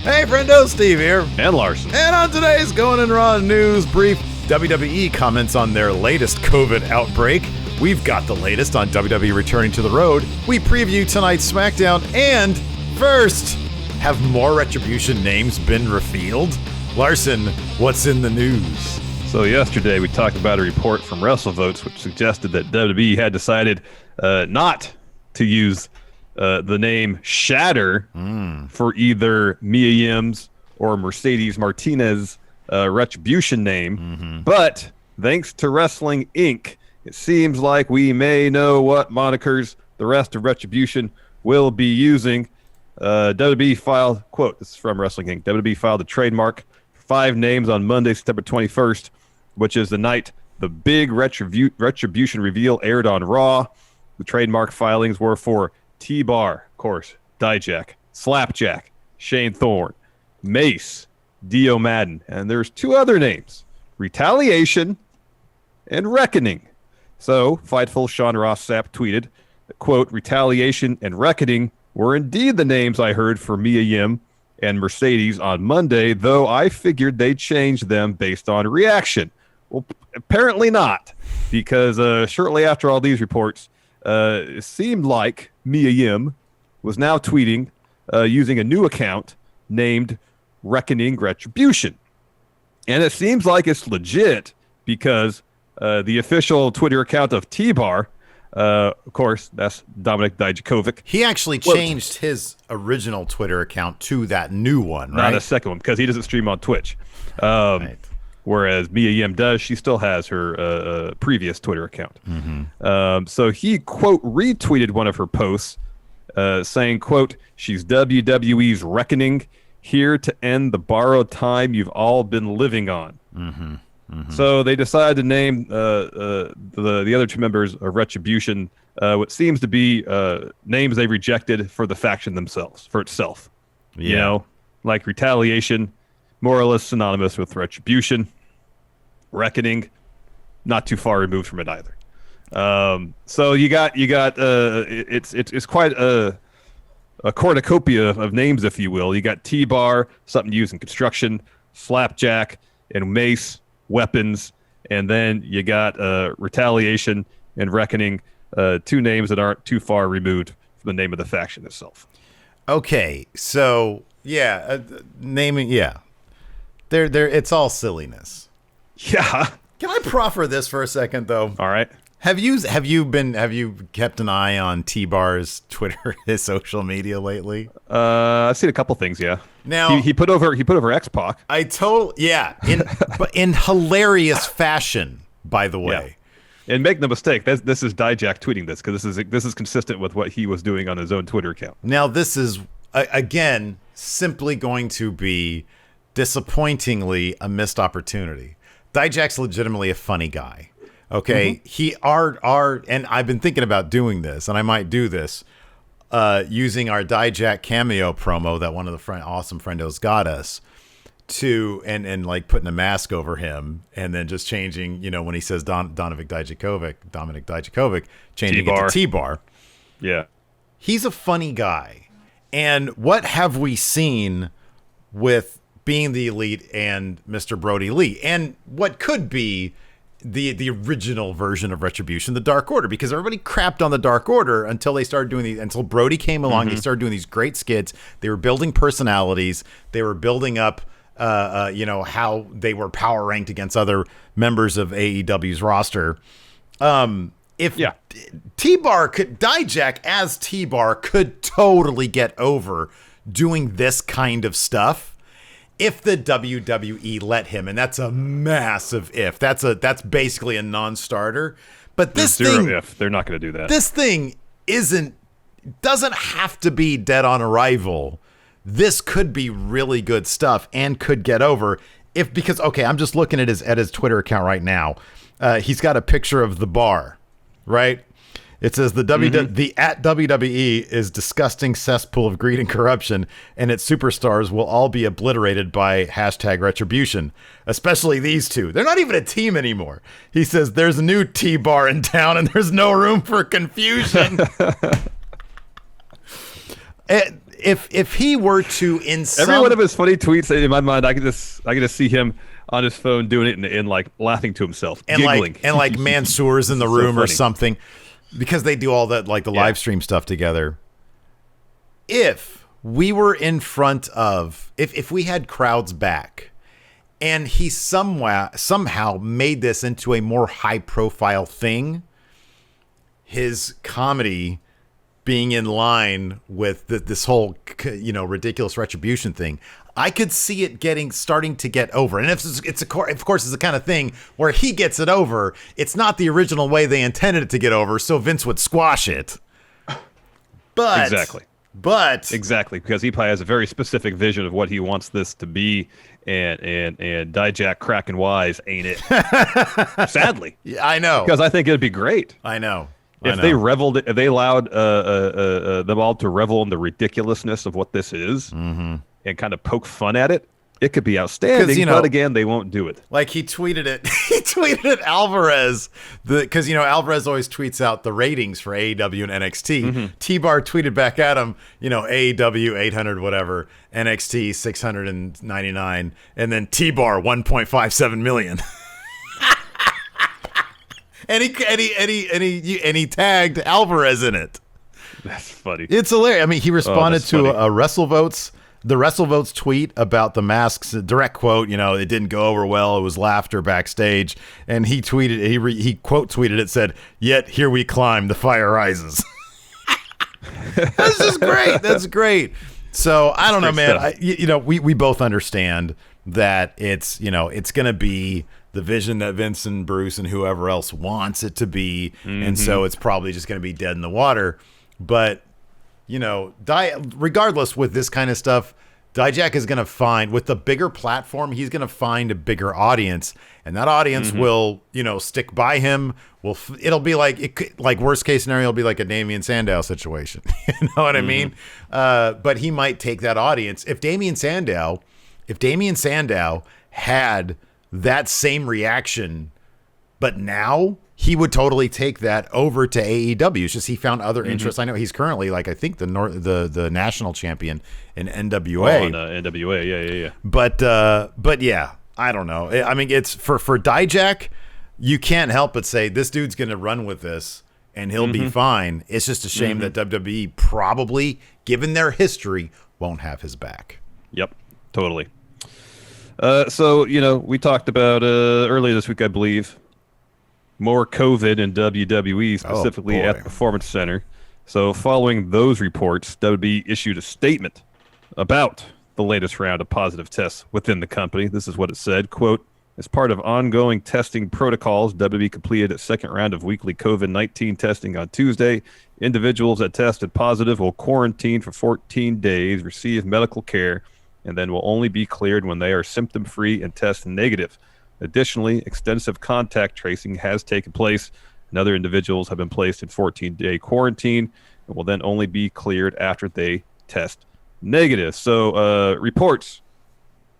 Hey, friendo, Steve here. And Larson. And on today's Going in Raw News Brief, WWE comments on their latest COVID outbreak. We've got the latest on WWE returning to the road. We preview tonight's Smackdown. And first, have more Retribution names been revealed? Larson, what's in the news? So yesterday we talked about a report from WrestleVotes which suggested that WWE had decided not to use the name Shatter for either Mia Yim's or Mercedes Martinez Retribution name. But thanks to Wrestling Inc., it seems like we may know what monikers the rest of Retribution will be using. WWE filed, quote, this is from Wrestling Inc., WWE filed a trademark for 5 names on Monday, September 21st, which is the night the big Retribution reveal aired on Raw. The trademark filings were for T-Bar, of course, Dijak, Slapjack, Shane Thorne, Mace, Dio Madden, and there's 2 other names, Retaliation and Reckoning. So, Fightful Sean Ross Sapp tweeted, quote, Retaliation and Reckoning were indeed the names I heard for Mia Yim and Mercedes on Monday, though I figured they'd change them based on reaction. Well, apparently not, because shortly after all these reports, it seemed like Mia Yim was now tweeting using a new account named Reckoning Retribution. And it seems like it's legit because the official Twitter account of T-Bar, of course, that's Dominik Dijakovic. He actually changed his original Twitter account to that new one, right? Not a second one, because he doesn't stream on Twitch. Right. Whereas Mia Yim does, she still has her previous Twitter account. So he, quote, retweeted one of her posts saying, quote, she's WWE's Reckoning, here to end the borrowed time you've all been living on. So they decided to name the other 2 members of Retribution what seems to be names they rejected for the faction themselves, for itself. Yeah. You know, like Retaliation, more or less synonymous with Retribution. Reckoning, not too far removed from it either. So you got it's quite a cornucopia of names, if you will. You got T-Bar, something used in construction, Slapjack and Mace, weapons, and then you got Retaliation and Reckoning, 2 names that aren't too far removed from the name of the faction itself. Okay, so yeah, naming, yeah, there, it's all silliness. Yeah. Can I proffer this for a second, though? All right. Have you kept an eye on T-Bar's Twitter, his social media lately? I've seen a couple things. Yeah. Now he put over X-Pac. in hilarious fashion, by the way. Yeah. And make no mistake, this is Dijak tweeting this because this is consistent with what he was doing on his own Twitter account. Now this is again simply going to be disappointingly a missed opportunity. Dijak's legitimately a funny guy. Okay, and I've been thinking about doing this, and I might do this using our Dijak cameo promo that one of the awesome friendos got us to, and like putting a mask over him, and then just changing, you know, when he says Dominik Dijakovic, changing T-Bar. it to T-Bar. Yeah, he's a funny guy, and what have we seen with being the Elite and Mr. Brody Lee, and what could be the original version of Retribution, the Dark Order, because everybody crapped on the Dark Order until they started doing these, until Brody came along. They started doing these great skits. They were building personalities. They were building up, how they were power ranked against other members of AEW's roster. T-Bar Dijak as T-Bar could totally get over doing this kind of stuff if the WWE let him, and that's a massive if. That's basically a non-starter. But this thing, if they're not going to do that. This thing doesn't have to be dead on arrival. This could be really good stuff and could get over because I'm just looking at his Twitter account right now. He's got a picture of the bar, right? It says the at WWE is disgusting cesspool of greed and corruption, and its superstars will all be obliterated by #Retribution, especially these 2. They're not even a team anymore. He says there's a new T-Bar in town, and there's no room for confusion. if he were to in some... Every one of his funny tweets in my mind, I can just see him on his phone doing it and like laughing to himself, and giggling. like Mansoor's in the room so or something, because they do all that, like the live stream stuff together. If we were in front of, if we had crowds back, and he somehow made this into a more high profile thing, his comedy being in line with this whole, ridiculous Retribution thing, I could see it starting to get over. And if it's of course, it's the kind of thing where he gets it over. It's not the original way they intended it to get over, so Vince would squash it. But exactly, because he probably has a very specific vision of what he wants this to be, and Dijak cracking wise ain't it? Sadly, yeah, I know, because I think it'd be great. I know. If they allowed them all to revel in the ridiculousness of what this is, and kind of poke fun at it, it could be outstanding. But again, they won't do it. Like he tweeted it. He tweeted at Alvarez, because Alvarez always tweets out the ratings for AEW and NXT. T-Bar tweeted back at him, AEW 800 whatever, NXT 699, and then T-Bar 1.57 million. And he tagged Alvarez in it. That's funny. It's hilarious. I mean, he responded to a WrestleVotes, the WrestleVotes tweet about the masks. Direct quote, it didn't go over well. It was laughter backstage, and he tweeted, he quote tweeted it, said, "Yet here we climb, the fire rises." That's just great. That's great. So I don't know, man. We both understand that it's going to be the vision that Vince and Bruce and whoever else wants it to be. And so it's probably just going to be dead in the water. But, regardless with this kind of stuff, Dijak is going to find, with the bigger platform, he's going to find a bigger audience. And that audience will, stick by him. It'll be like worst case scenario, it'll be like a Damian Sandow situation. You know what I mean? But he might take that audience. If Damian Sandow had that same reaction, but now he would totally take that over to AEW. It's just he found other interests. I know he's currently I think the national champion in NWA. NWA, yeah. But yeah, I don't know. I mean, it's for Dijak, you can't help but say this dude's going to run with this and he'll be fine. It's just a shame that WWE probably, given their history, won't have his back. Yep, totally. So, we talked about earlier this week, I believe, more COVID in WWE, specifically at the Performance Center. So following those reports, WWE issued a statement about the latest round of positive tests within the company. This is what it said, quote, "As part of ongoing testing protocols, WWE completed a second round of weekly COVID-19 testing on Tuesday. Individuals that tested positive will quarantine for 14 days, receive medical care, and then will only be cleared when they are symptom-free and test negative. Additionally, extensive contact tracing has taken place, and other individuals have been placed in 14-day quarantine and will then only be cleared after they test negative." So reports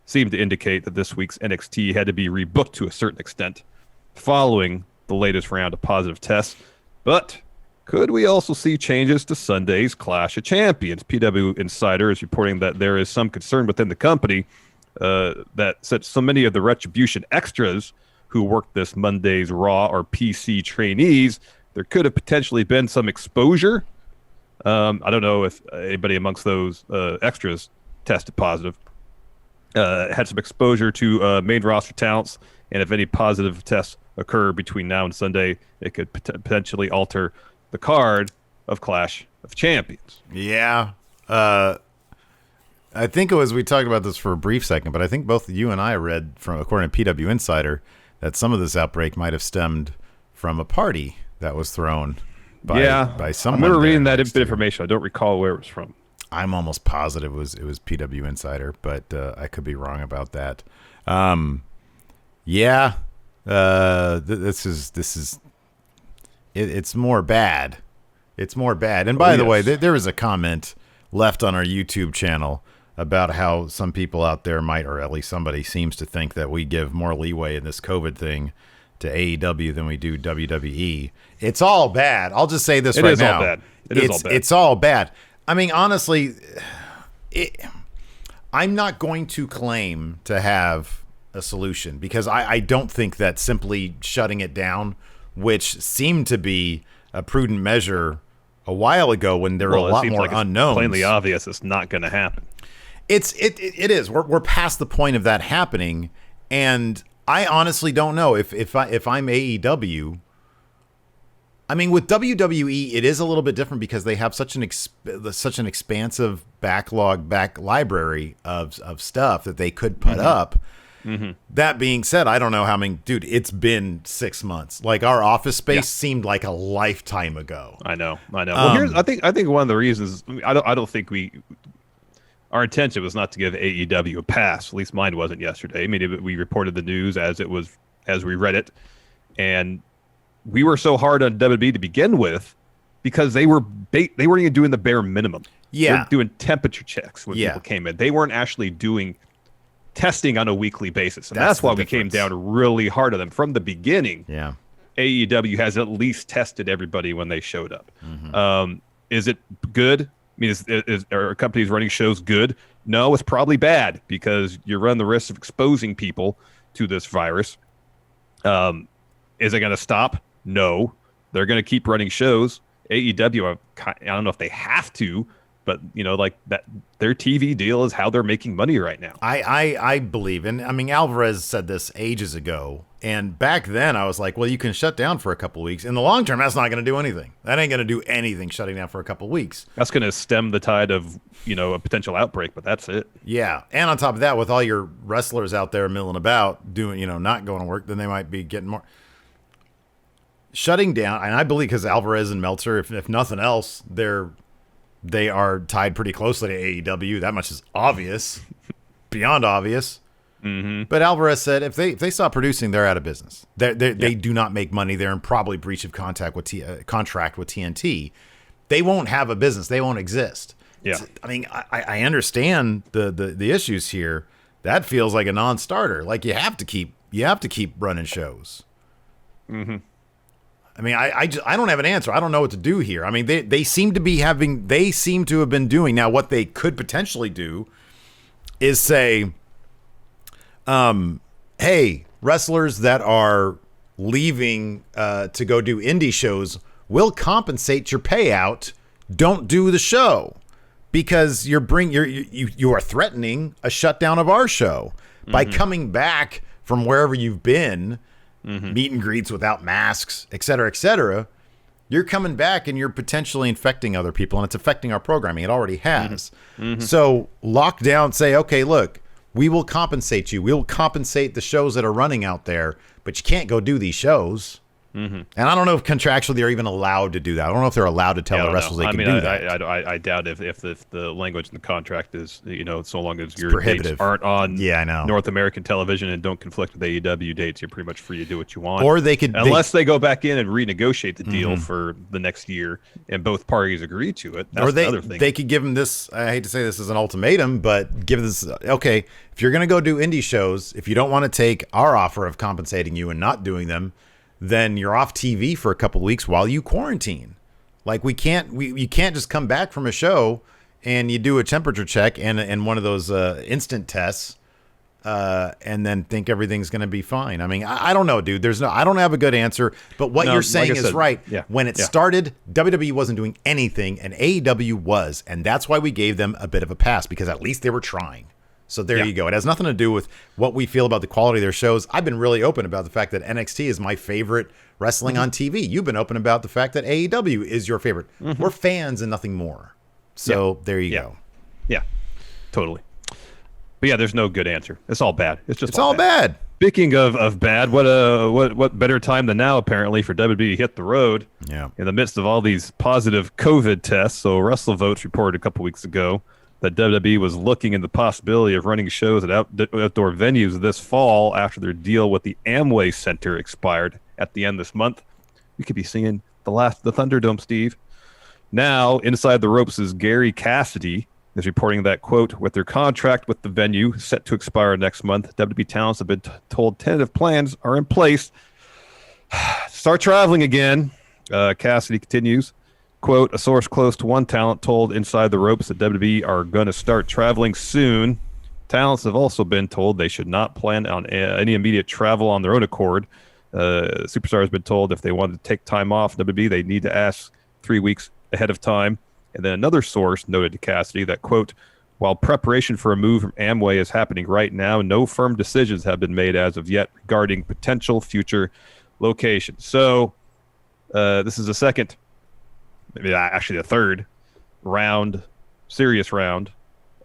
seem to indicate that this week's NXT had to be rebooked to a certain extent following the latest round of positive tests. But could we also see changes to Sunday's Clash of Champions? PW Insider is reporting that there is some concern within the company that since so many of the Retribution extras who worked this Monday's Raw are PC trainees, there could have potentially been some exposure. I don't know if anybody amongst those extras tested positive, had some exposure to main roster talents, and if any positive tests occur between now and Sunday, it could potentially alter the card of Clash of Champions. Yeah. I think we talked about this for a brief second, but I think both you and I read from, according to PW Insider, that some of this outbreak might have stemmed from a party that was thrown by someone. I remember reading that bit of information. I don't recall where it was from. I'm almost positive it was PW Insider, but I could be wrong about that. This is it's more bad. It's more bad. And by the way, there was a comment left on our YouTube channel about how some people out there might, or at least somebody seems to think that we give more leeway in this COVID thing to AEW than we do WWE. It's all bad. I'll just say this right now. It is all bad. It's all bad. I mean, honestly, I'm not going to claim to have a solution because I don't think that simply shutting it down, which seemed to be a prudent measure a while ago when there were a lot more unknowns. It's plainly obvious it's not going to happen. It is. We're past the point of that happening, and I honestly don't know if I'm AEW. I mean, with WWE, it is a little bit different because they have such an expansive back library of stuff that they could put up. Mm-hmm. That being said, I don't know how many. Dude, it's been 6 months. Like our Office Space seemed like a lifetime ago. I know. Well, I think one of the reasons I don't think our intention was not to give AEW a pass. At least mine wasn't yesterday. I mean, we reported the news as we read it, and we were so hard on WWE to begin with because they weren't even doing the bare minimum. Yeah, they were doing temperature checks when people came in. They weren't actually doing testing on a weekly basis, and that's why we came down really hard on them from the beginning. Yeah, AEW has at least tested everybody when they showed up. Mm-hmm. Is it good? I mean, are companies running shows good? No, it's probably bad because you run the risk of exposing people to this virus. Is it going to stop? No, they're going to keep running shows. AEW, I don't know if they have to, but like that, their TV deal is how they're making money right now. I believe, and I mean Alvarez said this ages ago, and back then I was like, well, you can shut down for a couple of weeks. In the long term, that's not going to do anything. That ain't going to do anything. Shutting down for a couple of weeks. That's going to stem the tide of a potential outbreak, but that's it. Yeah, and on top of that, with all your wrestlers out there milling about doing, not going to work, then they might be getting more. Shutting down, and I believe because Alvarez and Meltzer, if nothing else, they are tied pretty closely to AEW. That much is obvious, beyond obvious. Mm-hmm. But Alvarez said if they stop producing, they're out of business. They do not make money. They're in probably breach of contract with TNT. They won't have a business. They won't exist. Yeah. I mean, I understand the issues here. That feels like a non-starter. Like you have to keep running shows. Mm-hmm. I mean, I don't have an answer. I don't know what to do here. I mean, they seem to have been doing now. What they could potentially do is say, hey, wrestlers that are leaving to go do indie shows, we'll compensate your payout. Don't do the show because you are threatening a shutdown of our show by coming back from wherever you've been. Mm-hmm. Meet and greets without masks, et cetera, et cetera. You're coming back and you're potentially infecting other people, and it's affecting our programming. It already has. Mm-hmm. So lock down, say, okay, look, we will compensate you. We will compensate the shows that are running out there, but you can't go do these shows. Mm-hmm. And I don't know if contractually they're even allowed to do that. I don't know if they're allowed to tell the wrestlers they can do that. I doubt if the language in the contract is, so long as your prohibitive. Dates aren't on I know. North American television and don't conflict with AEW dates, you're pretty much free to do what you want. Or they could, unless they go back in and renegotiate the deal for the next year and both parties agree to it. That's the other thing. They could give them this. I hate to say this is an ultimatum, but give this. Okay, if you're going to go do indie shows, if you don't want to take our offer of compensating you and not doing them, then you're off TV for a couple of weeks while you quarantine. Like you can't just come back from a show and you do a temperature check and one of those instant tests and then think everything's going to be fine. I mean, I don't know, dude. I don't have a good answer, but what you're saying is right. Yeah. When it started, WWE wasn't doing anything and AEW was, and that's why we gave them a bit of a pass because at least they were trying. So there you go. It has nothing to do with what we feel about the quality of their shows. I've been really open about the fact that NXT is my favorite wrestling on TV. You've been open about the fact that AEW is your favorite. Mm-hmm. We're fans and nothing more. So there you go. Yeah, totally. But yeah, there's no good answer. It's all bad. It's all bad. Speaking of bad, what better time than now apparently for WWE to hit the road? Yeah. In the midst of all these positive COVID tests. So WrestleVotes reported a couple weeks ago that WWE was looking into the possibility of running shows at outdoor venues this fall after their deal with the Amway Center expired at the end of this month. We could be seeing the Thunderdome, Steve. Now, inside the ropes is Gary Cassidy is reporting that, quote, with their contract with the venue set to expire next month, WWE talents have been told tentative plans are in place. Start traveling again. Cassidy continues. Quote, a source close to one talent told Inside the Ropes that WWE are going to start traveling soon. Talents have also been told they should not plan on any immediate travel on their own accord. Superstars have been told if they want to take time off WWE, they need to ask 3 weeks ahead of time. And then another source noted to Cassidy that, quote, while preparation for a move from Amway is happening right now, no firm decisions have been made as of yet regarding potential future locations. So this is the second, maybe actually the third round, serious round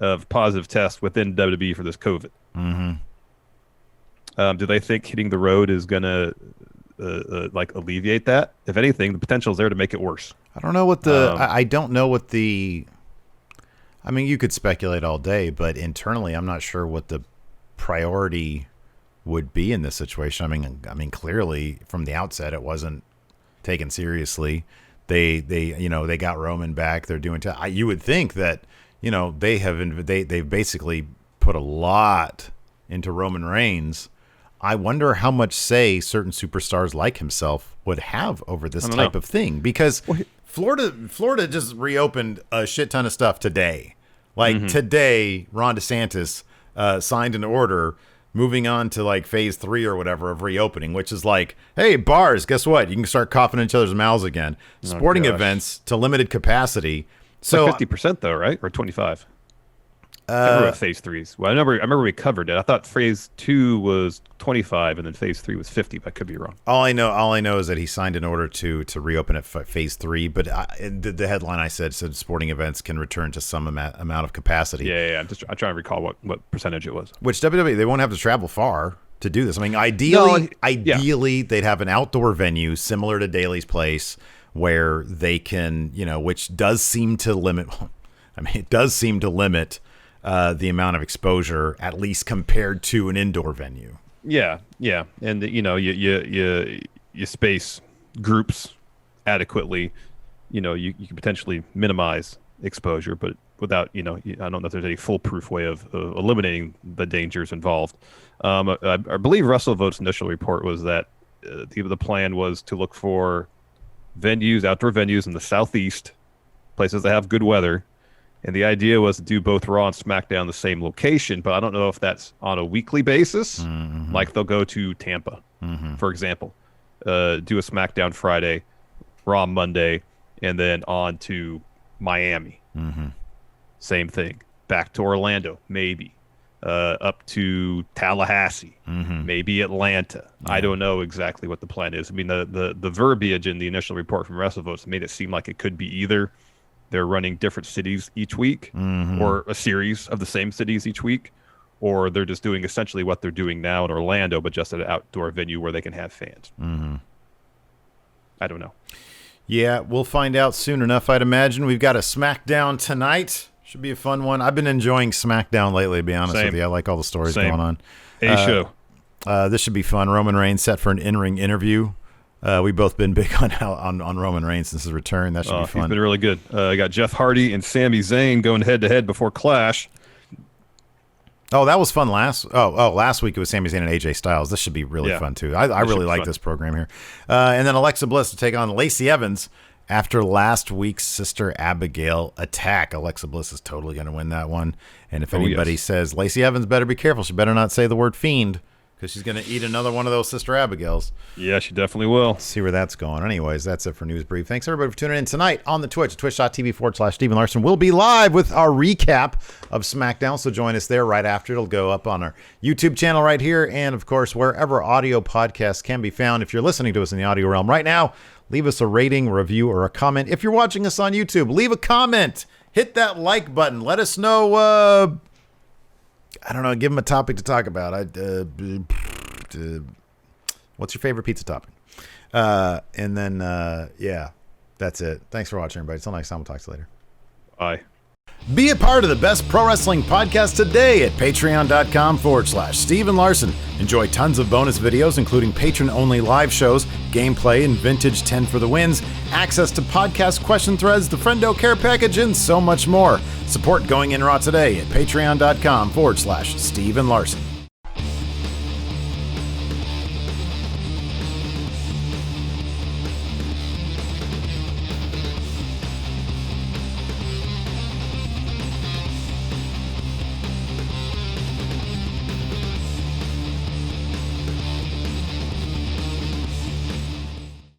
of positive tests within WWE for this COVID. Mm-hmm. Do they think hitting the road is going to like alleviate that? If anything, the potential is there to make it worse. I don't know what the I don't know what the I mean, you could speculate all day, but internally I'm not sure what the priority would be in this situation. I mean clearly from the outset it wasn't taken seriously. They got Roman back. They're doing you would think that they've basically put a lot into Roman Reigns. I wonder how much say certain superstars like himself would have over this type of thing, because Florida just reopened a shit ton of stuff today. Like today, Ron DeSantis signed an order moving on to like phase 3 or whatever of reopening, which is like, hey, bars, guess what? You can start coughing in each other's mouths again. Sporting events to limited capacity. So like 50% though, right? Or 25? I remember what phase 3s. Well, I remember we covered it. I thought phase 2 was 25 and then phase 3 was 50, but I could be wrong. All I know is that he signed an order to reopen at phase 3, but the headline I said sporting events can return to some amount of capacity. Yeah. I'm trying to recall what percentage it was. Which WWE, they won't have to travel far to do this. I mean, ideally they'd have an outdoor venue similar to Daly's Place where they can, which does seem to limit. I mean, it does seem to limit the amount of exposure, at least compared to an indoor venue. Yeah, and you space groups adequately. You can potentially minimize exposure, but without I don't know if there's any foolproof way of eliminating the dangers involved. I believe WrestleVote's initial report was that the plan was to look for outdoor venues in the southeast, places that have good weather. And the idea was to do both Raw and SmackDown in the same location, but I don't know if that's on a weekly basis. Mm-hmm. Like they'll go to Tampa, for example, do a SmackDown Friday, Raw Monday, and then on to Miami. Mm-hmm. Same thing. Back to Orlando, maybe. Up to Tallahassee, maybe Atlanta. Yeah. I don't know exactly what the plan is. I mean, the verbiage in the initial report from WrestleVotes made it seem like it could be either they're running different cities each week or a series of the same cities each week, or they're just doing essentially what they're doing now in Orlando, but just at an outdoor venue where they can have fans. I don't know. Yeah, we'll find out soon enough, I'd imagine. We've got a SmackDown tonight. Should be a fun one. I've been enjoying SmackDown lately, to be honest with you. I like all the stories going on. Show. This should be fun. Roman Reigns set for an in-ring interview. We've both been big on Roman Reigns since his return. That should be fun. He's been really good. I got Jeff Hardy and Sami Zayn going head-to-head before Clash. Oh, that was fun last week it was Sami Zayn and AJ Styles. This should be really fun, too. I really like this program here. And then Alexa Bliss to take on Lacey Evans after last week's Sister Abigail attack. Alexa Bliss is totally going to win that one. And if anybody says, Lacey Evans better be careful, she better not say the word fiend, because she's going to eat another one of those Sister Abigails. Yeah, she definitely will. Let's see where that's going. Anyways, that's it for News Brief. Thanks, everybody, for tuning in tonight on the Twitch, twitch.tv/Steve and Larson. We'll be live with our recap of SmackDown, so join us there right after. It'll go up on our YouTube channel right here, and, of course, wherever audio podcasts can be found. If you're listening to us in the audio realm right now, leave us a rating, review, or a comment. If you're watching us on YouTube, leave a comment. Hit that like button. Let us know... I don't know. Give them a topic to talk about. What's your favorite pizza topping? And then, that's it. Thanks for watching, everybody. Until next time, we'll talk to you later. Bye. Be a part of the best pro wrestling podcast today at patreon.com/Steve and Larson. Enjoy tons of bonus videos, including patron-only live shows, gameplay, and vintage 10 for the wins, access to podcast question threads, the Friendo Care Package, and so much more. Support Going In Raw today at patreon.com/Steve and Larson.